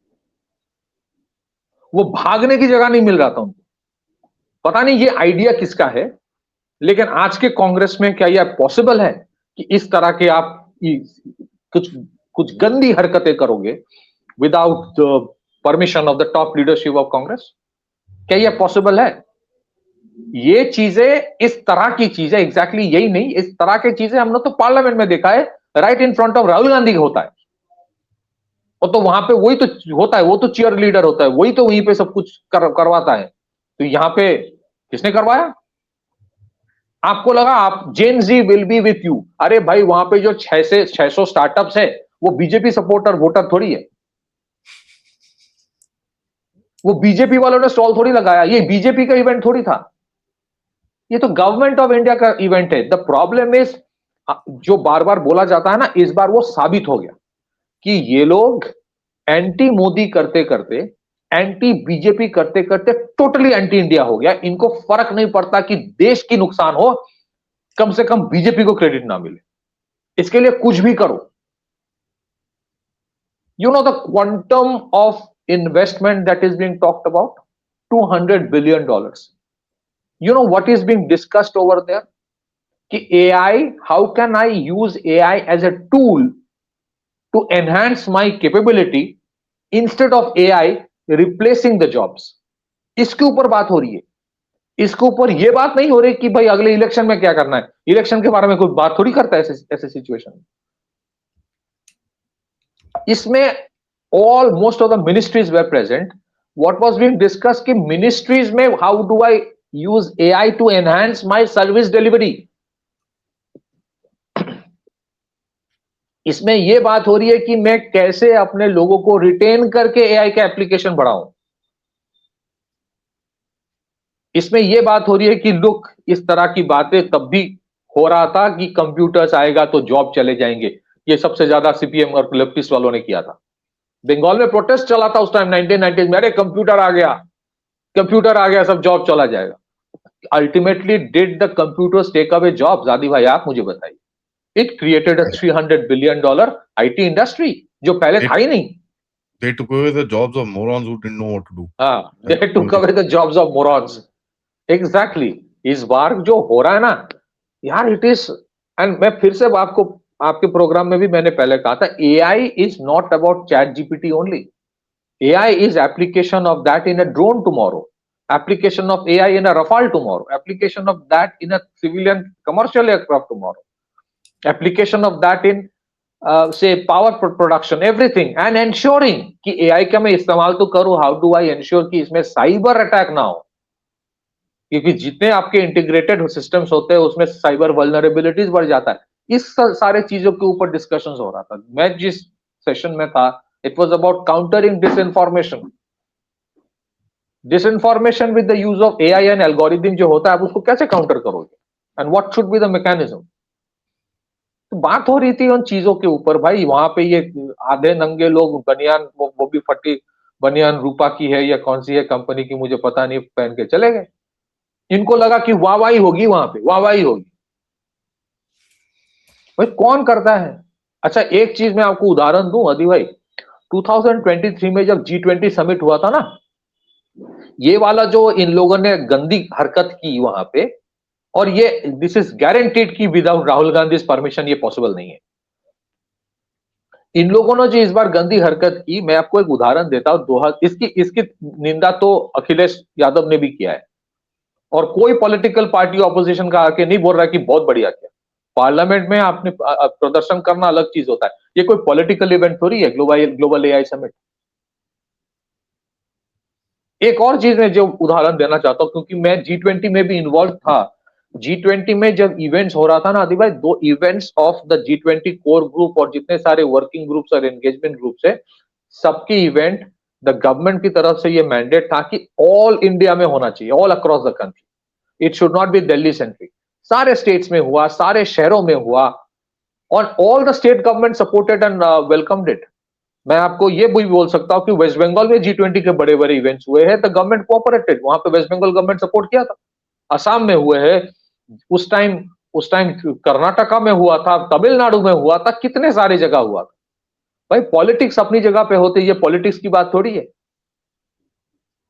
वो भागने की जगह नहीं मिल रहा था उनको। पता नहीं ये आइडिया किसका है, लेकिन आज के कांग्रेस में क्या यह पॉसिबल है कि इस तरह के आप कुछ कुछ गंदी हरकतें करोगे without the permission of the top leadership of Congress? क्या यह पॉसिबल है? ये चीजें, इस तरह की चीजें, एग्जैक्टली यही नहीं, इस तरह की चीजें हमने तो पार्लियामेंट में देखा है, right in front of Rahul Gandhi होता है। और तो वहां पे वही तो होता है, वो तो चीयर लीडर होता है, वही तो वहीं पे सब कुछ करवाता है। तो यहां पे किसने करवाया? आपको लगा आप जेन जी विल बी विथ यू। अरे भाई, वहां पे जो 600 स्टार्टअप्स है वो बीजेपी सपोर्टर वोटर थोड़ी है। वो बीजेपी वालों ने स्टॉल थोड़ी लगाया, ये बीजेपी का इवेंट थोड़ी था, ये तो गवर्नमेंट ऑफ इंडिया का इवेंट है। द प्रॉब्लम इज, जो बार बार बोला जाता है ना, इस बार वो साबित हो गया कि ये लोग एंटी मोदी करते करते, एंटी बीजेपी करते करते टोटली एंटी इंडिया हो गया। इनको फर्क नहीं पड़ता कि देश की नुकसान हो, कम से कम बीजेपी को क्रेडिट ना मिले, इसके लिए कुछ भी करो। You know the quantum of investment that is being talked about? $200 billion. You know what is being discussed over there? कि AI, how can I use AI as a tool to enhance my capability instead of AI replacing the jobs? इसके ऊपर बात हो रही है। इसके ऊपर यह बात नहीं हो रही कि भाई अगले इलेक्शन में क्या करना है। इलेक्शन के बारे में कोई बात थोड़ी करता है ऐसे सिचुएशन में। इसमें all most of the ministries were present. What was being discussed कि ministries में how do I use AI to enhance my service delivery? इसमें यह बात हो रही है कि मैं कैसे अपने लोगों को रिटेन करके AI का एप्लीकेशन बढ़ाऊं। इसमें यह बात हो रही है कि लुक, इस तरह की बातें तब भी हो रहा था कि कंप्यूटर्स आएगा तो जॉब चले जाएंगे। ये सबसे ज्यादा सीपीएम और लेफ्टिस्ट वालों ने किया था। बंगाल में प्रोटेस्ट चला था उस टाइम 1990s में, अरे कंप्यूटर आ गया, सब जॉब चला जाएगा। Ultimately did the computers take away jobs? Adi भाई आप मुझे बताइए। It created a $300 billion IT industry जो पहले था ही नहीं। They took away the jobs of morons who didn't know what to do. They took away the jobs of morons. Exactly. इस बार जो हो रहा है ना यार, इट इज, एंड मैं फिर से आपको, आपके प्रोग्राम में भी मैंने पहले कहा था, AI is not about ChatGPT only. AI is application of that in a drone tomorrow. application of AI in a Rafale tomorrow, application of that in a civilian commercial aircraft tomorrow, application of that in say power production, everything, and ensuring कि AI का मैं इस्तेमाल तो करूं, how do I ensure कि इसमें साइबर अटैक ना हो, क्योंकि जितने आपके इंटीग्रेटेड सिस्टम्स होते हैं उसमें साइबर वल्नरेबिलिटीज बढ़ जाता है। इस सारे चीजों के ऊपर डिस्कशंस हो रहा था। मैं जिस सेशन में था, it was about countering disinformation, disinformation with the use of AI and algorithm जो होता है, आप उसको कैसे काउंटर करोगे and what should be the mechanism. तो बात हो रही थी उन चीजों के ऊपर भाई। वहां पे ये आधे नंगे लोग बनियान, वो भी फटी बनियान, रूपा की है या कौन सी है कंपनी की मुझे पता नहीं, पहन के चले गए। इनको लगा कि वाहवाही होगी, वहां पे वाहवाही होगी। भाई कौन करता है? अच्छा एक चीज मैं आपको उदाहरण दूं अदी भाई, 2023 में जब G20 समिट हुआ था ना, ये वाला जो इन लोगों ने गंदी हरकत की वहां पे, और ये दिस इज गारंटीड कि विदाउट राहुल गांधी परमिशन ये पॉसिबल नहीं है। इन लोगों ने जो इस बार गंदी हरकत की, मैं आपको एक उदाहरण देता हूं। इसकी इसकी निंदा तो अखिलेश यादव ने भी किया है, और कोई पॉलिटिकल पार्टी ऑपोजिशन का आके नहीं बोल रहा कि बहुत बढ़िया किया। पार्लियामेंट में आपने प्रदर्शन करना अलग चीज होता है, ये कोई पॉलिटिकल इवेंट थोड़ी है ग्लोबल एआई समिट। एक और चीज मैं जो उदाहरण देना चाहता हूं, क्योंकि मैं G20 में भी इन्वॉल्व था। G20 में जब इवेंट्स हो रहा था ना आदि भाई, 2 events of the G20 core group और जितने सारे वर्किंग ग्रुप्स और एंगेजमेंट ग्रुप्स है, सबकी इवेंट द गवर्नमेंट की तरफ से ये मैंडेट था कि ऑल इंडिया में होना चाहिए, all across the country, it should not be Delhi centric. सारे स्टेट्स में हुआ, सारे शहरों में हुआ, और all the state government supported and welcomed it. मैं आपको ये भी बोल सकता हूं कि वेस्ट बंगाल में G20 के बड़े बड़े इवेंट्स हुए हैं, द गवर्नमेंट कोऑपरेटेड, वहां पे वेस्ट बंगाल गवर्नमेंट सपोर्ट किया था। असम में हुए हैं, उस टाइम कर्नाटका में हुआ था, तमिलनाडु में हुआ था, कितने सारी जगह हुआ था। भाई पॉलिटिक्स अपनी जगह पे होती है, ये पॉलिटिक्स की बात थोड़ी है।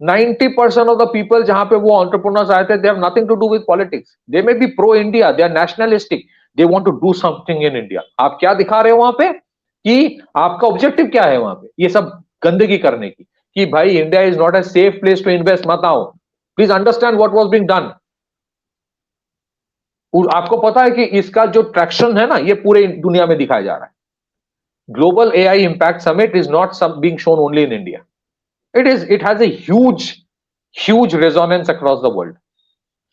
90% ऑफ द पीपल जहां पे वो एंटरप्रेन्योर्स आए थे, they have nothing to do with politics, they may be pro India, they are nationalistic, they want to do something in India. आप क्या दिखा रहे हो वहां पे, कि आपका ऑब्जेक्टिव क्या है वहां पे, ये सब गंदगी करने की, कि भाई India is not a safe place to invest, मत आओ, please understand what was being done. आपको पता है कि इसका जो ट्रैक्शन है ना, ये पूरे दुनिया में दिखाया जा रहा है। Global AI impact summit is not being shown only in India, it has a huge resonance across the world।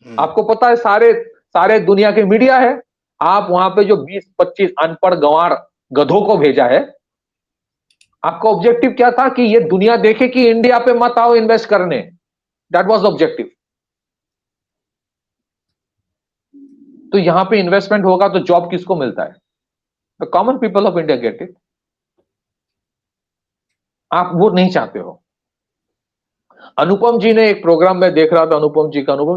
आपको पता है सारे सारे दुनिया के मीडिया है, आप वहां पे जो 20-25 अनपढ़ गंवार गधों को भेजा है, आपका ऑब्जेक्टिव क्या था कि ये दुनिया देखे कि इंडिया पे मत आओ इन्वेस्ट करने, दैट वाज द ऑब्जेक्टिव। तो यहां पे इन्वेस्टमेंट होगा तो जॉब किसको मिलता है? The common people of India get it. आप वो नहीं चाहते हो। अनुपम जी ने एक प्रोग्राम में देख रहा था, अनुपम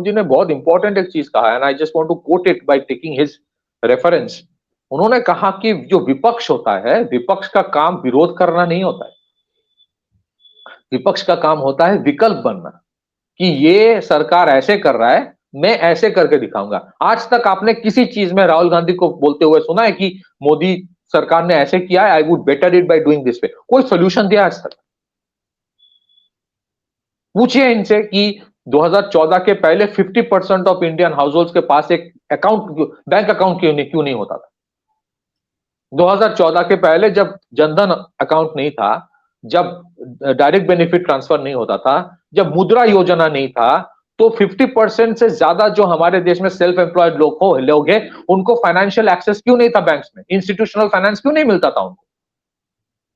जी ने बहुत इंपॉर्टेंट एक चीज कहा, and I just want to quote it by taking his reference. उन्होंने कहा कि जो विपक्ष होता है, विपक्ष का काम विरोध करना नहीं होता है, विपक्ष का काम होता है विकल्प बनना, कि ये सरकार ऐसे कर रहा है, मैं ऐसे करके दिखाऊंगा। आज तक आपने किसी चीज में राहुल गांधी को बोलते हुए सुना है कि मोदी सरकार ने ऐसे किया है, I would better it by doing this way? कोई सोल्यूशन दिया आज तक? पूछिए इनसे कि 2014 के पहले 50% ऑफ इंडियन हाउसहोल्ड्स के पास एक अकाउंट, बैंक अकाउंट क्यों नहीं होता था? 2014 के पहले जब जनधन अकाउंट नहीं था, जब डायरेक्ट बेनिफिट ट्रांसफर नहीं होता था, जब मुद्रा योजना नहीं था, तो 50% से ज्यादा जो हमारे देश में सेल्फ एम्प्लॉयड लोग हैं, उनको फाइनेंशियल एक्सेस क्यों नहीं था बैंक्स में, इंस्टीट्यूशनल फाइनेंस क्यों नहीं मिलता था उनको?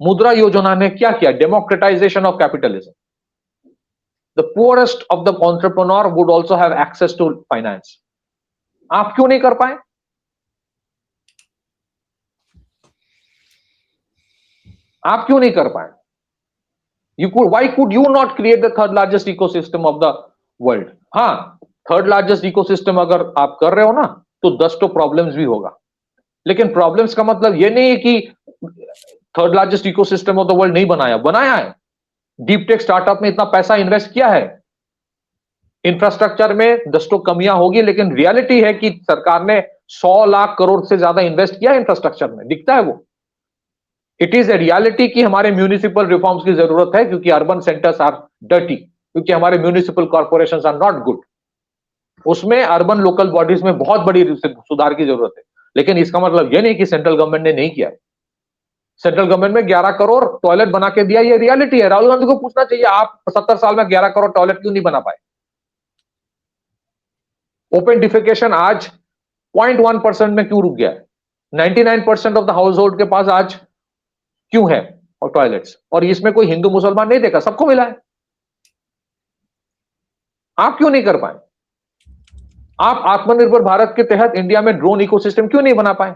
मुद्रा योजना ने क्या किया? Democratisation of capitalism. The poorest of the entrepreneur would also have access to finance। आप क्यों नहीं कर पाए? आप क्यों नहीं कर पाए? Why could you not create the third largest ecosystem of the world? हाँ, थर्ड लार्जेस्ट इकोसिस्टम अगर आप कर रहे हो ना, तो 10 तो प्रॉब्लम्स भी होगा, लेकिन प्रॉब्लम्स का मतलब ये नहीं है कि third largest ecosystem of the world नहीं बनाया है। डीप टेक स्टार्टअप में इतना पैसा इन्वेस्ट किया है, इंफ्रास्ट्रक्चर में 10 तो कमियां होगी, लेकिन रियलिटी है कि सरकार ने 100 लाख करोड़ से ज्यादा इन्वेस्ट किया इंफ्रास्ट्रक्चर में, दिखता है वो। इट इज ए रियलिटी कि हमारे म्यूनिसिपल रिफॉर्म्स की जरूरत है, क्योंकि अर्बन सेंटर्स आर डर्टी, क्योंकि हमारे municipal corporations are not good. उसमें अर्बन लोकल बॉडीज में बहुत बड़ी सुधार की जरूरत है, लेकिन इसका मतलब यह नहीं कि सेंट्रल गवर्नमेंट ने नहीं किया। सेंट्रल गवर्नमेंट में 11 करोड़ टॉयलेट बना के दिया, ये रियलिटी है। राहुल गांधी को पूछना चाहिए, आप 70 साल में 11 करोड़ टॉयलेट क्यों नहीं बना पाए? ओपन डिफेकेशन आज 0.1% में क्यों रुक गया है? 99% ऑफ द हाउस होल्ड के पास आज क्यों है और टॉयलेट्स, और इसमें कोई हिंदू मुसलमान नहीं देखा, सबको मिला है। आप क्यों नहीं कर पाए? आप आत्मनिर्भर भारत के तहत इंडिया में ड्रोन इकोसिस्टम क्यों नहीं बना पाए?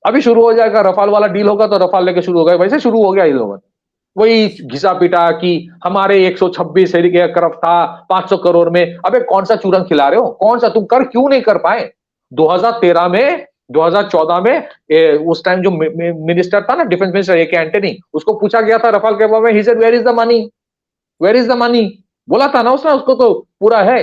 अभी शुरू हो जाएगा, रफाल वाला डील होगा तो रफाल लेके शुरू हो गए, वैसे शुरू हो गया इन लोगों ने। वही घिसा पिटा कि हमारे 126 एयरक्राफ्ट था 500 करोड़ में। अबे कौन सा चूरन खिला रहे हो? कौन सा तुम कर क्यों नहीं कर पाए? 2013 में 2014 में उस टाइम जो मिनिस्टर था ना, डिफेंस मिनिस्टर ए के एंटनी, उसको पूछा गया था रफाल के बारे में, he said where is the money, where is the money, बोला था ना उसने, उसको तो पूरा है।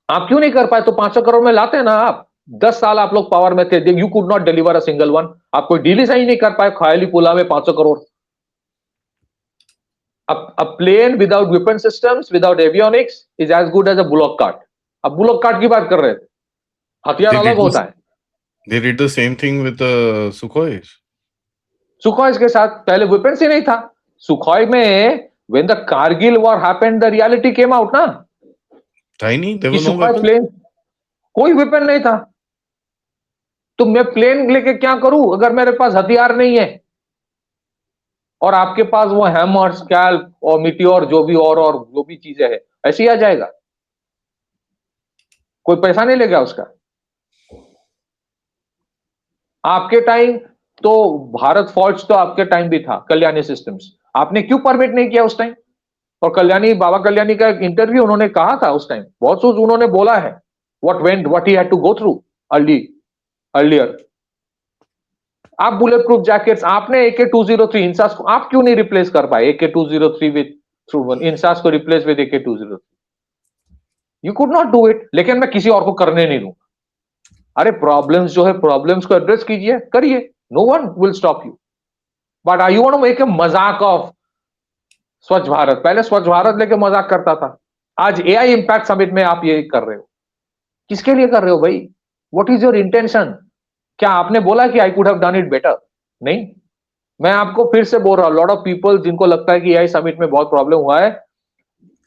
आप क्यों नहीं कर पाए? तो 500 करोड़ में लाते ना आप। 10 साल आप लोग पावर में थे, you could not deliver a single one. आप कोई डील ही सही नहीं कर पाए, ख्याली पुला में 500 crore. A plane without weapon systems, without avionics is as good as a bullock cart. अब बुलॉक कार्ट की बात कर रहे थे, हथियार अलग होता है। They did the same thing with the Sukhoi. Sukhoi के साथ पहले वेपन्स ही नहीं था। सुखोई में when the Kargil war happened, the reality came out ना, था ही नहीं, there कि were no Sukhoi weapons. Plane, कोई वेपन नहीं था। तो मैं प्लेन लेके क्या करूं अगर मेरे पास हथियार नहीं है? और आपके पास वो हैमर, स्कैल्प और मिटियोर जो भी और जो भी चीजें है, ऐसे ही आ जाएगा। कोई पैसा नहीं लेगा उसका। आपके टाइम तो भारत फौज तो आपके टाइम भी था, कल्याणी सिस्टम्स, आपने क्यों परमिट नहीं किया उस टाइम? और कल्याणी, बाबा कल्याणी का एक इंटरव्यू उन्होंने कहा था उस टाइम, बहुत कुछ उन्होंने बोला है, what he had to go through earlier. आप बुलेट प्रूफ जैकेट्स, आपने AK-203 इंसास को आप क्यों नहीं रिप्लेस कर पाए? AK-203 विद इंसास को replace with AK-203, you could not do it. लेकिन मैं किसी और को करने नहीं दूंगा। अरे प्रॉब्लम्स जो है, प्रॉब्लम्स को एड्रेस कीजिए, करिए, no one will stop you. But I you want to make a मजाक ऑफ स्वच्छ भारत? पहले स्वच्छ भारत लेके मजाक करता था, आज AI इंपैक्ट समिट में आप ये कर रहे हो। किसके लिए कर रहे हो भाई? What is your intention? क्या आपने बोला कि I could have done it better? नहीं। मैं आपको फिर से बोल रहा हूं, लॉट ऑफ पीपल जिनको लगता है कि AI समिट में बहुत प्रॉब्लम हुआ है,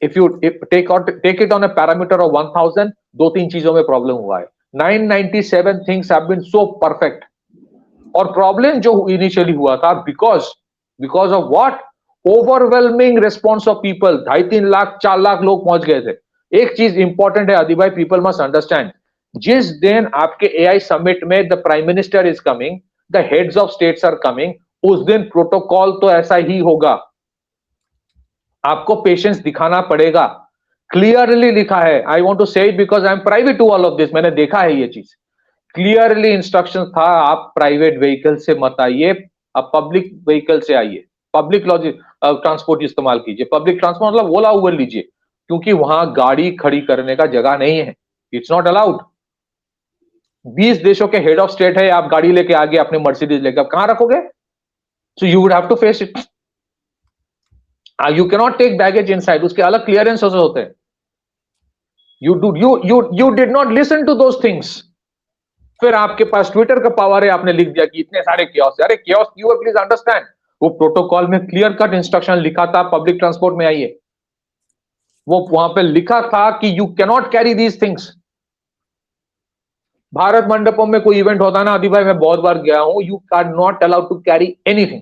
if you take it on a parameter of 1000, 2-3 चीजों में प्रॉब्लम हुआ है। 997 things have been so perfect. और प्रॉब्लम जो इनिशियली हुआ था because of what? Overwhelming response of people. 2.5-3 lakh 4 lakh लोग पहुंच गए थे। एक चीज इंपॉर्टेंट है आदि भाई, पीपल मस्ट अंडरस्टैंड, जिस दिन आपके AI समिट में the Prime Minister is coming, the heads of states are coming, उस दिन प्रोटोकॉल तो ऐसा ही होगा। आपको पेशेंस दिखाना पड़ेगा। क्लियरली लिखा है, I want to say it because I am private to all of this, मैंने देखा है ये चीज। क्लियरली इंस्ट्रक्शन था, आप प्राइवेट व्हीकल से मत आइए, आप पब्लिक व्हीकल से आइए, पब्लिक ट्रांसपोर्ट इस्तेमाल कीजिए। पब्लिक ट्रांसपोर्ट मतलब ओला उबर लीजिए, क्योंकि वहां गाड़ी खड़ी करने का जगह नहीं है, इट्स नॉट अलाउड। 20 देशों के हेड ऑफ स्टेट है, आप गाड़ी लेके आगे अपने मर्सिडीज लेके आप कहां रखोगे? So you would have to face it. You can not take baggage inside, उसके अलग क्लियरेंस होते हैं। You did not listen to those things. फिर आपके पास ट्विटर का पावर है, आपने लिख दिया कि इतने सारे केओस। अरे केओस क्यों है? प्लीज अंडरस्टैंड, वो प्रोटोकॉल में क्लियर कट इंस्ट्रक्शन लिखा था, पब्लिक ट्रांसपोर्ट में आइए, वो वहां पे लिखा था कि you can not carry these things. Bharat Mandapam में कोई इवेंट होता है ना आदि भाई, मैं बहुत बार गया हूं, you can not allowed to carry anything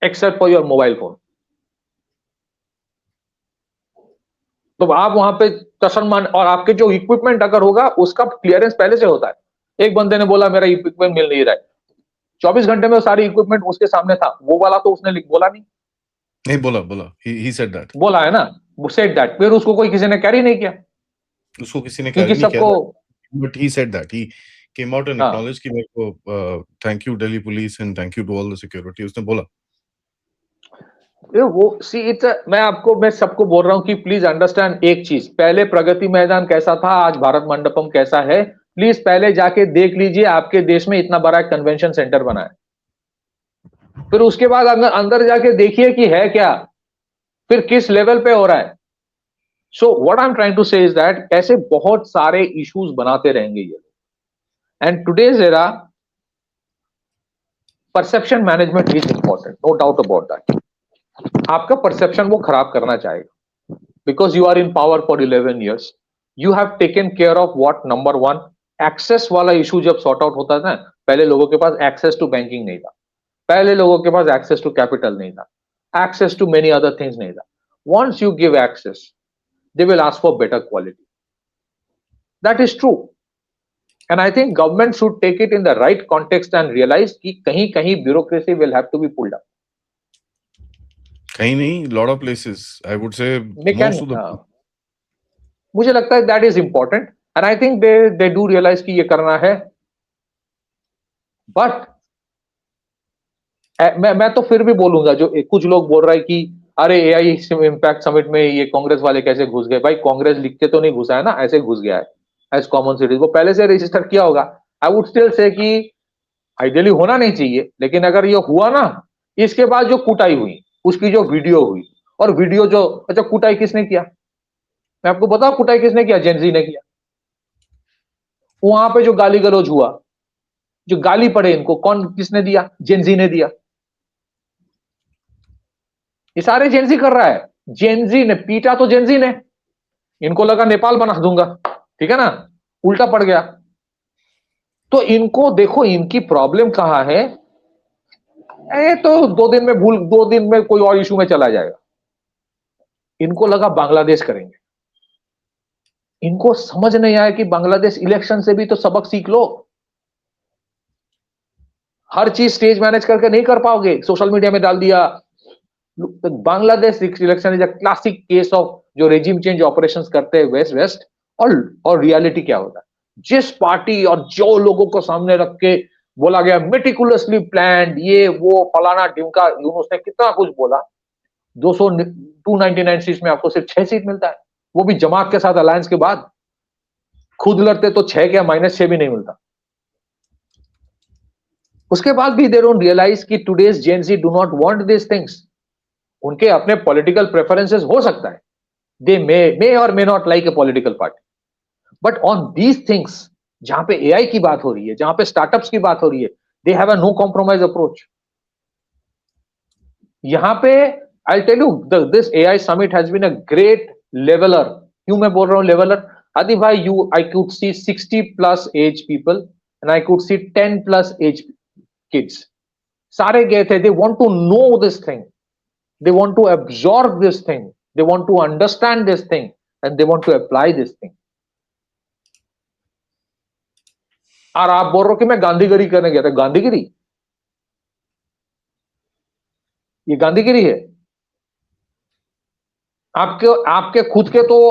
except for your mobile phone. तो आप वहां पे तसलमान, और आपके जो इक्विपमेंट अगर होगा उसका क्लियरेंस पहले से होता है। एक बंदे ने बोला मेरा इक्विपमेंट मिल नहीं रहा है, 24 घंटे में सारी इक्विपमेंट उसके सामने था, वो वाला तो उसने बोला नहीं बोला he said that, बोला है ना, वो सेड दैट, फिर उसको कोई किसी ने कैरी नहीं किया, उसको किसी ने क्योंकि कैरी नहीं किया, सबको, but he said that, he came out and acknowledged कि मेरे को thank you Delhi police and thank you to all the security, उसने बोला। वो मैं सबको बोल रहा हूं कि प्लीज अंडरस्टैंड एक चीज, पहले प्रगति मैदान कैसा था, आज भारत मंडपम कैसा है, प्लीज पहले जाके देख लीजिए। आपके देश में इतना बड़ा कन्वेंशन सेंटर बना है, फिर उसके बाद अंदर जाके देखिए कि है क्या, फिर किस लेवल पे हो रहा है। So what I am trying to say is that ऐसे बहुत सारे इश्यूज बनाते रहेंगे ये। And today's era perception management is important, no doubt about that. आपका परसेप्शन वो खराब करना चाहेगा, because you are in power for 11 years, you have taken care of what, number one, access वाला इशू जब सॉर्ट आउट होता था, पहले लोगों के पास एक्सेस टू बैंकिंग नहीं था, पहले लोगों के पास एक्सेस टू कैपिटल नहीं था, access to many other things नहीं था। Once you give access, they will ask for better quality. That is true. And I think government should take it in the right context and realize कि कहीं कहीं bureaucracy will have to be pulled up. कहीं नहीं, lot of places, I would say most of the मुझे लगता है that is important and I think they do realize कि ये करना है, but मैं तो फिर भी बोलूंगा, जो कुछ लोग बोल रहा है कि अरे एआई इम्पैक्ट समिट में ये कांग्रेस वाले कैसे घुस गए। भाई कांग्रेस लिख के तो नहीं घुसा है ना, ऐसे घुस गया है एज कॉमन सिटीजन, वो पहले से रजिस्टर किया होगा। आई वुड स्टिल से कि आइडियली होना नहीं चाहिए, लेकिन अगर ये हुआ ना, इसके बाद जो कुटाई हुई, उसकी जो वीडियो हुई, और वीडियो जो, अच्छा कुटाई किसने किया, मैं आपको बताऊं कुटाई किसने किया, जेनजी ने किया। वहां पे जो गाली गलौज हुआ, जो गाली पड़े इनको, कौन किसने दिया, जेनजी ने दिया। ये सारे जेनजी कर रहा है, जेनजी ने पीटा तो जेनजी ने, इनको लगा नेपाल बना दूंगा, ठीक है ना, उल्टा पड़ गया। तो इनको देखो, इनकी प्रॉब्लम कहां है, तो 2 दिन में 2 दिन में कोई और इशू में चला जाएगा। इनको लगा बांग्लादेश करेंगे, इनको समझ नहीं आया कि बांग्लादेश इलेक्शन से भी तो सबक सीख लो। हर चीज स्टेज मैनेज करके नहीं कर पाओगे, सोशल मीडिया में डाल दिया। Bangladesh election is a classic case of जो रेजिम चेंज ऑपरेशंस करते हैं वेस्ट, और रियलिटी क्या होता है, जिस पार्टी और जो लोगों को सामने रख के बोला गया मेटिकुलसली प्लान्ड, ये वो फलाना ढिमका, यूनुस ने कितना कुछ बोला, 299 सीट में आपको सिर्फ 6 सीट मिलता है, वो भी जमात के साथ अलायंस के बाद। खुद लड़ते तो 6 क्या -6 भी नहीं मिलता। उसके बाद भी दे डोंट रियलाइज कि today's gen Z do not want this things. उनके अपने पॉलिटिकल प्रेफरेंसेस हो सकता है, दे मे और may not like a political party, but on these things, जहां पे एआई की बात हो रही है, जहां पे स्टार्टअप्स की बात हो रही है, they have a no compromise approach. यहां पे I tell you, this AI summit has been a great leveller. क्यों मैं बोल रहा हूं लेवलर? आदि भाई, you I could see 60+ age people and I could see 10+ age kids, सारे गए थे। They want to know this thing, they want to absorb this thing, they want to understand this thing, and they want to apply this thing. और आप बोल रहे हो कि मैं गांधीगिरी करने गया था। गांधीगिरी, ये गांधीगिरी है? आपके खुद के तो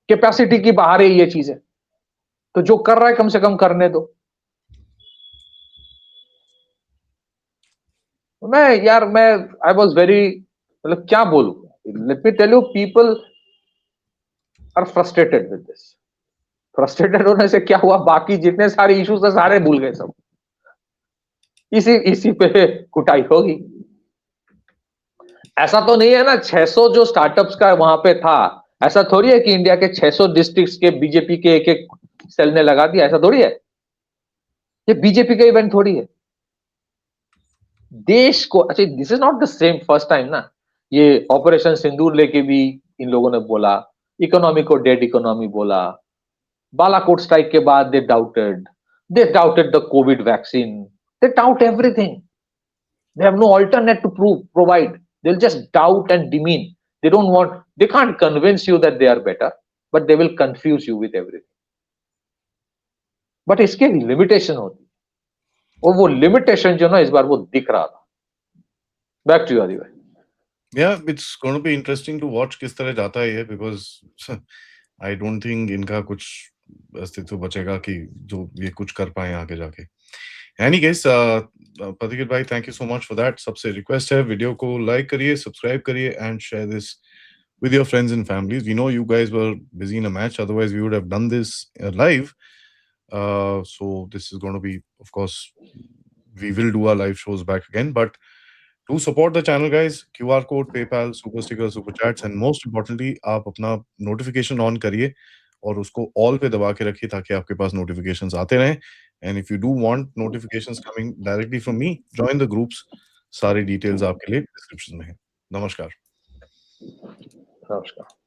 कैपेसिटी की बाहर है ये चीजें, तो जो कर रहा है कम से कम करने दो। मैं आई वॉज वेरी, मतलब क्या बोलूं, let me tell you, people are frustrated with this. Frustrated होने से क्या हुआ, बाकी जितने सारे इश्यूज थे सारे भूल गए सब, इसी पे कुटाई होगी। ऐसा तो नहीं है ना 600 जो स्टार्टअप्स का वहां पे था, ऐसा थोड़ी है कि इंडिया के 600 डिस्ट्रिक्ट्स के बीजेपी के एक एक सेल ने लगा दिया, ऐसा थोड़ी है। ये बीजेपी का इवेंट थोड़ी है। देश को, अच्छा this is not the same first time ना, ये ऑपरेशन सिंदूर लेके भी इन लोगों ने बोला, इकोनॉमी को डेड इकोनॉमी बोला, बालाकोट स्ट्राइक के बाद they doubted the covid vaccine, they doubt everything, they have no alternate to provide, they'll just doubt and demean, they don't want, they can't convince you that they are better, but they will confuse you with everything. but इसके लिमिटेशन होती है, और वो लिमिटेशन जो ना इस बार वो दिख रहा था। बैक टू यू आदि भाई। Yeah, it's going to be interesting to watch किस तरह जाता है ये, because I don't think इनका कुछ अस्तित्व बचेगा कि जो ये कुछ कर पाए आगे जाके। Any case, Patikit भाई, thank you so much for that. सबसे रिक्वेस्ट है, वीडियो को लाइक करिए, सब्सक्राइब करिए and share this with your friends and families. We know you guys were busy in a match, otherwise we would have done this live. So this is going to be, of course, we will do our live shows back again, but Do support the channel, guys. QR code, PayPal, super sticker, super chats, and most importantly, आप अपना notification on करिए और उसको all पे दबा के रखिए ताकि आपके पास notifications आते रहें. And if you do want notifications coming directly from me, join the groups. सारे details आपके लिए description में है. नमस्कार. नमस्कार.